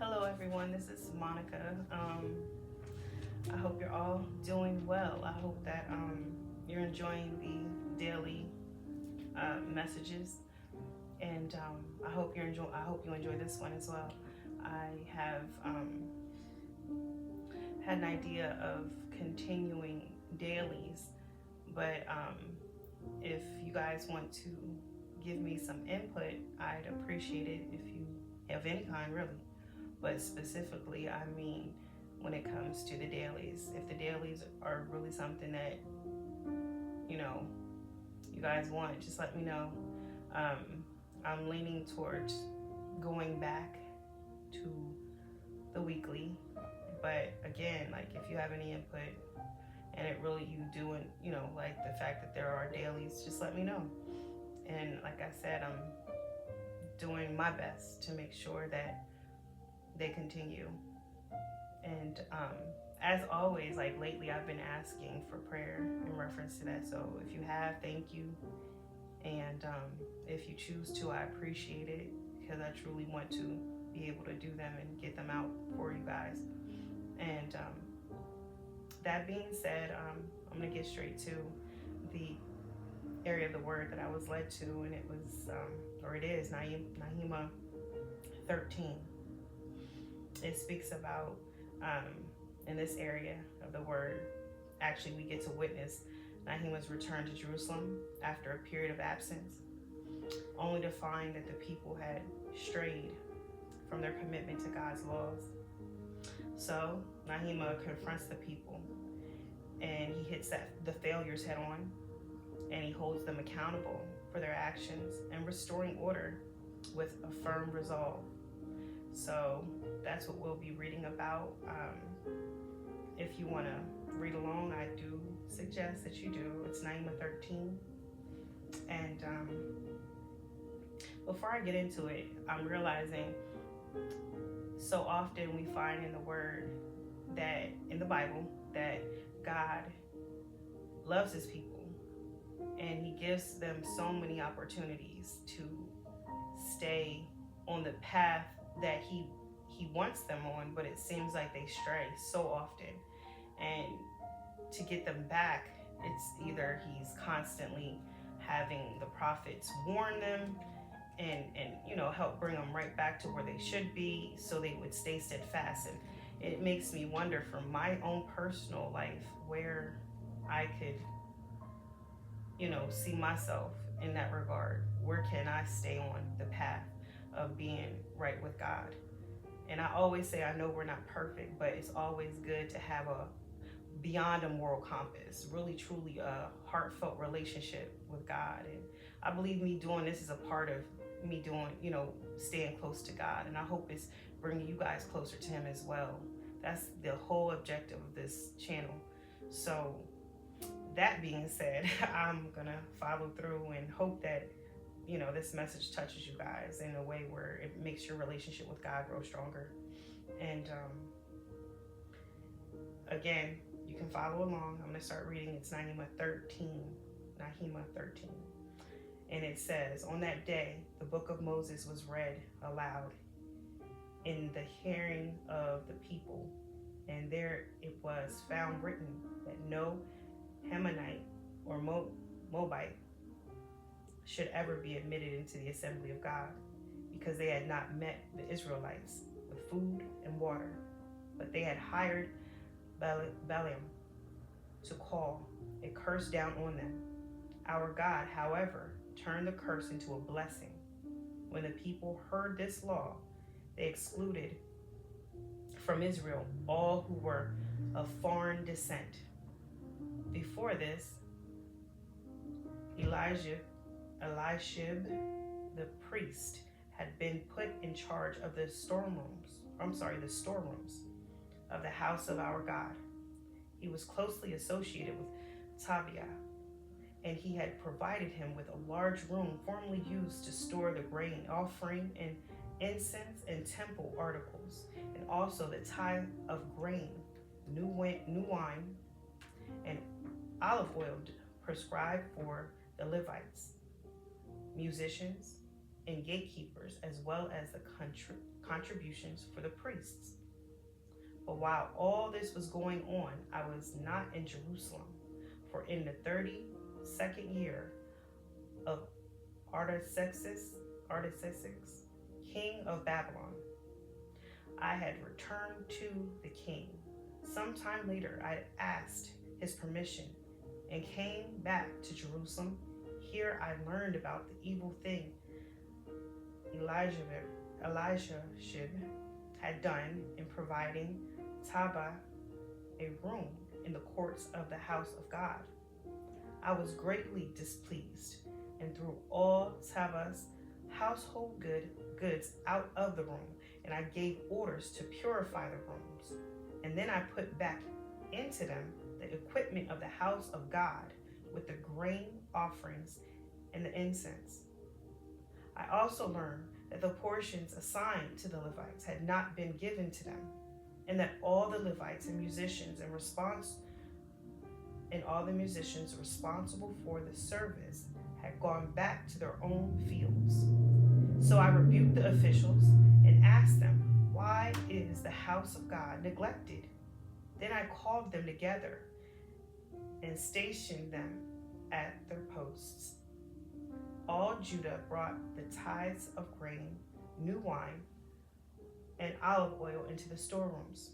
Hello, everyone. This is Monica. I hope you're all doing well. I hope that you're enjoying the daily messages, and I hope you're enjoy. I hope you enjoy this one as well. I have had an idea of continuing dailies, but if you guys want to give me some input, I'd appreciate it if you have any kind, really. But specifically, I mean, when it comes to the dailies, if the dailies are really something that you know you guys want, just let me know. Um, I'm leaning towards going back to the weekly, but again, like if you have any input and it really you doing, like the fact that there are dailies, just let me know. And like I said, I'm doing my best to make sure that they continue. And as always, like lately, I've been asking for prayer in reference to that. So if you have, thank you. And if you choose to, I appreciate it because I truly want to be able to do them and get them out for you guys. And that being said, I'm going to get straight to the area of the word that I was led to, and it was, or it is, Nehemiah 13. It speaks about, in this area of the word, actually, we get to witness Nehemiah's return to Jerusalem after a period of absence, only to find that the people had strayed from their commitment to God's laws. So Nehemiah confronts the people, and he hits the failures head on, and he holds them accountable for their actions and restoring order with a firm resolve. So that's what we'll be reading about. If you want to read along, I do suggest that you do. It's Nehemiah 13. And before I get into it, I'm realizing so often we find in the Word that, in the Bible, that God loves His people and He gives them so many opportunities to stay on the path that He wants them on, but it seems like they stray so often. And to get them back, it's either He's constantly having the prophets warn them and help bring them right back to where they should be so they would stay steadfast. And it makes me wonder from my own personal life where I could see myself in that regard. Where can I stay on the path of being right with God? And I always say, I know we're not perfect, but it's always good to have a beyond a moral compass, really truly a heartfelt relationship with God. And I believe me doing this is a part of me doing, staying close to God. And I hope it's bringing you guys closer to Him as well. That's the whole objective of this channel. So that being said, I'm gonna follow through and hope that this message touches you guys in a way where it makes your relationship with God grow stronger. And again, you can follow along. I'm going to start reading. It's Nehemiah 13. Nehemiah 13. And it says, on that day, the book of Moses was read aloud in the hearing of the people. And there it was found written that no Hamanite or Moabite should ever be admitted into the assembly of God, because they had not met the Israelites with food and water, but they had hired Balaam to call a curse down on them. Our God, however, turned the curse into a blessing. When the people heard this law, they excluded from Israel all who were of foreign descent. Before this, Eliashib, the priest, had been put in charge of the storerooms of the house of our God. He was closely associated with Tobiah, and he had provided him with a large room formerly used to store the grain offering and incense and temple articles, and also the tithe of grain, new wine, and olive oil prescribed for the Levites, musicians, and gatekeepers, as well as the contributions for the priests. But while all this was going on, I was not in Jerusalem, for in the 32nd year of Artaxerxes, king of Babylon, I had returned to the king. Sometime later, I asked his permission and came back to Jerusalem. Here I learned about the evil thing Elijah had done in providing Taba a room in the courts of the house of God. I was greatly displeased and threw all Taba's household goods out of the room, and I gave orders to purify the rooms. And then I put back into them the equipment of the house of God with the grain offerings and the incense. I also learned that the portions assigned to the Levites had not been given to them, and that all the Levites and musicians all the musicians responsible for the service had gone back to their own fields. So I rebuked the officials and asked them, "Why is the house of God neglected?" Then I called them together and stationed them at their posts. All Judah brought the tithes of grain, new wine, and olive oil into the storerooms.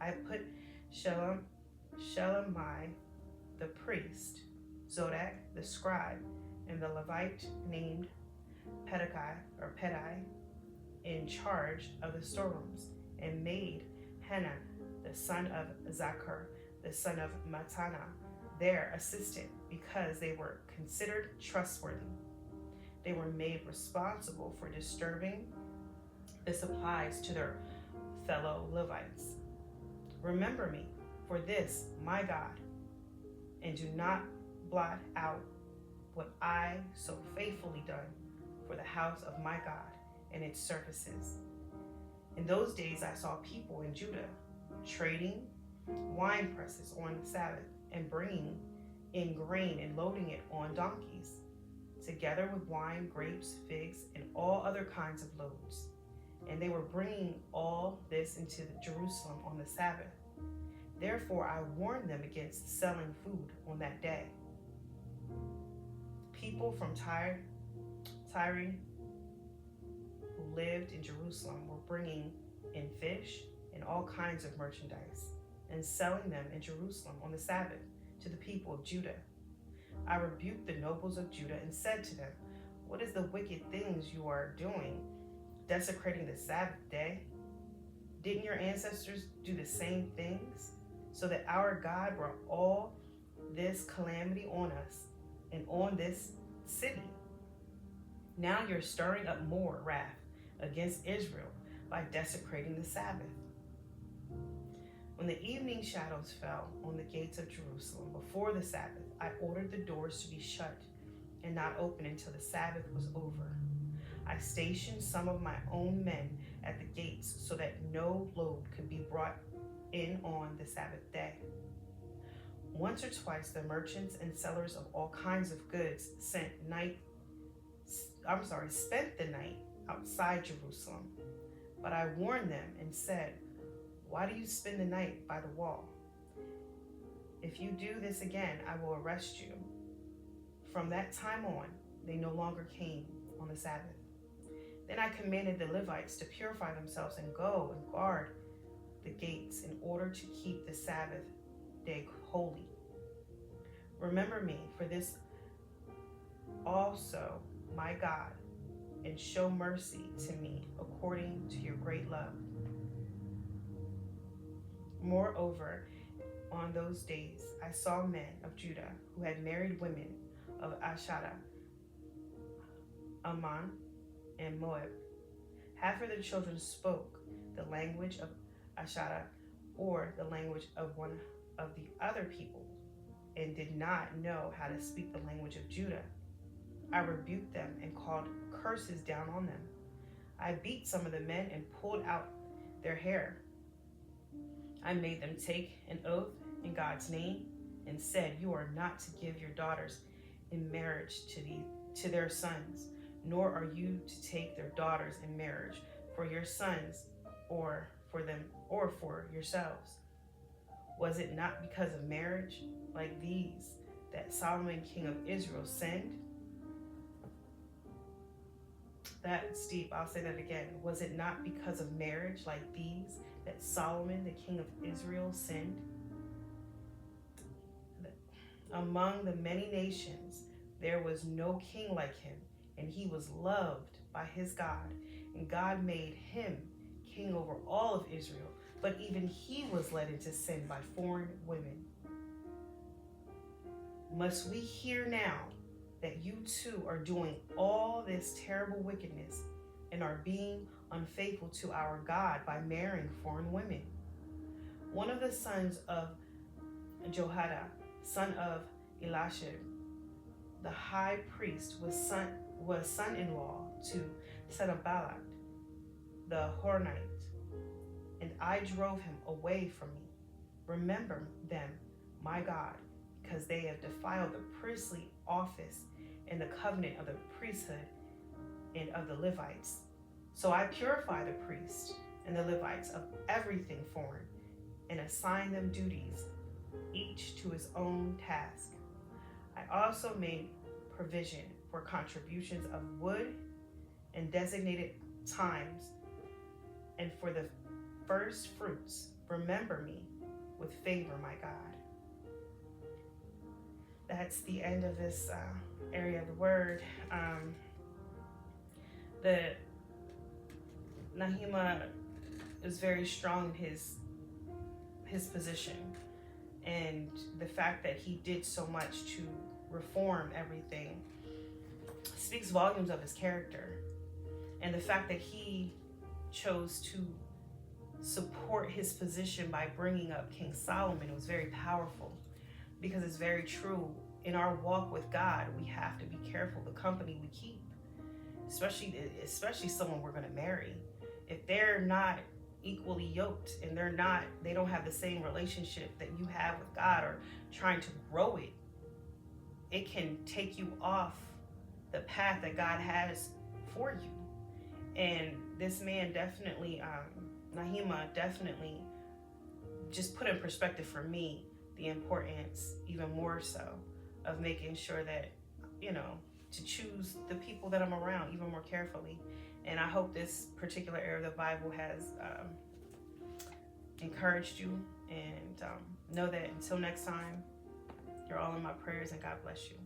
I put Shelemai the priest, Zodak the scribe, and the Levite named Pedai in charge of the storerooms, and made Hanan the son of Zachar, the son of Matana, their assistant, because they were considered trustworthy. They were made responsible for distributing the supplies to their fellow Levites. Remember me for this, my God, and do not blot out what I so faithfully done for the house of my God and its services. In those days I saw people in Judah trading wine presses on the Sabbath and bringing in grain and loading it on donkeys, together with wine, grapes, figs, and all other kinds of loads. And they were bringing all this into Jerusalem on the Sabbath. Therefore I warned them against selling food on that day. People from Tyre who lived in Jerusalem were bringing in fish and all kinds of merchandise and selling them in Jerusalem on the Sabbath to the people of Judah. I rebuked the nobles of Judah and said to them, "What is the wicked things you are doing, desecrating the Sabbath day? Didn't your ancestors do the same things, so that our God brought all this calamity on us and on this city? Now you're stirring up more wrath against Israel by desecrating the Sabbath." When the evening shadows fell on the gates of Jerusalem before the Sabbath, I ordered the doors to be shut and not open until the Sabbath was over. I stationed some of my own men at the gates so that no load could be brought in on the Sabbath day. Once or twice, the merchants and sellers of all kinds of goods spent the night outside Jerusalem. But I warned them and said, "Why do you spend the night by the wall? If you do this again, I will arrest you." From that time on, they no longer came on the Sabbath. Then I commanded the Levites to purify themselves and go and guard the gates in order to keep the Sabbath day holy. Remember me for this also, my God, and show mercy to me according to your great love. Moreover, on those days I saw men of Judah who had married women of Ashada, Ammon, and Moab. Half of the children spoke the language of Ashada or the language of one of the other people, and did not know how to speak the language of Judah. I rebuked them and called curses down on them. I beat some of the men and pulled out their hair. I made them take an oath in God's name and said, "You are not to give your daughters in marriage to their sons, nor are you to take their daughters in marriage for your sons or for them or for yourselves. Was it not because of marriage like these that Solomon, king of Israel, sinned? That's deep. I'll say that again. Was it not because of marriage like these that Solomon, the king of Israel, sinned? Among the many nations, there was no king like him, and he was loved by his God, and God made him king over all of Israel. But even he was led into sin by foreign women. Must we hear now that you too are doing all this terrible wickedness and are being unfaithful to our God by marrying foreign women? One of the sons of Jehoiada, son of Elisha, the high priest, was son-in-law to Sanballat, the Horonite, and I drove him away from me. Remember them, my God, because they have defiled the priestly office and the covenant of the priesthood and of the Levites. So I purify the priests and the Levites of everything foreign and assign them duties, each to his own task. I also made provision for contributions of wood and designated times and for the first fruits. Remember me with favor, my God. That's the end of this area of the word. The Nehemiah is very strong in his position, and the fact that he did so much to reform everything speaks volumes of his character. And the fact that he chose to support his position by bringing up King Solomon was very powerful, because it's very true. In our walk with God, we have to be careful the company we keep, especially someone we're going to marry. If they're not equally yoked and they don't have the same relationship that you have with God, or trying to grow it, it can take you off the path that God has for you. And this man definitely, Nehemiah definitely just put in perspective for me the importance, even more so, of making sure that, to choose the people that I'm around even more carefully. And I hope this particular area of the Bible has encouraged you. And know that until next time, you're all in my prayers, and God bless you.